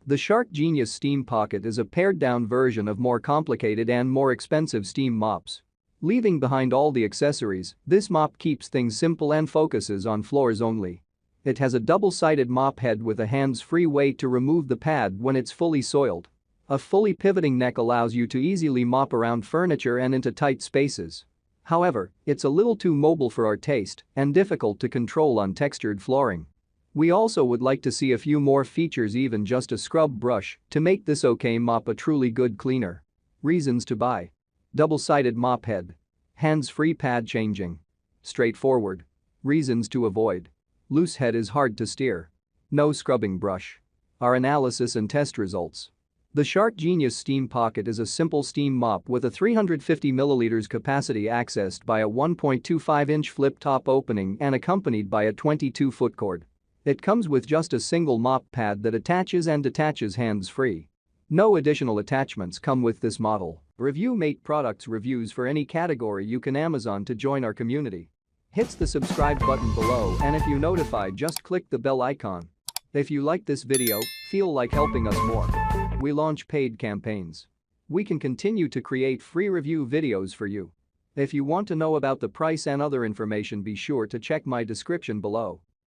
The Shark Genius Steam Pocket is a pared-down version of more complicated and more expensive steam mops. Leaving behind all the accessories, this mop keeps things simple and focuses on floors only. It has a double-sided mop head with a hands-free way to remove the pad when it's fully soiled. A fully pivoting neck allows you to easily mop around furniture and into tight spaces. However, it's a little too mobile for our taste and difficult to control on textured flooring. We also would like to see a few more features, even just a scrub brush, to make this OK mop a truly good cleaner. Reasons to buy. Double-sided mop head. Hands-free pad changing. Straightforward. Reasons to avoid. Loose head is hard to steer. No scrubbing brush. Our analysis and test results. The Shark Genius Steam Pocket is a simple steam mop with a 350 ml capacity accessed by a 1.25-inch flip-top opening and accompanied by a 22-foot cord. It comes with just a single mop pad that attaches and detaches hands-free. No additional attachments come with this model. Review Mate products reviews for any category. You can Amazon to join our community. Hits the subscribe button below, and if you notified, just click the bell icon. If you like this video, feel like helping us more. We launch paid campaigns. We can continue to create free review videos for you. If you want to know about the price and other information, be sure to check my description below.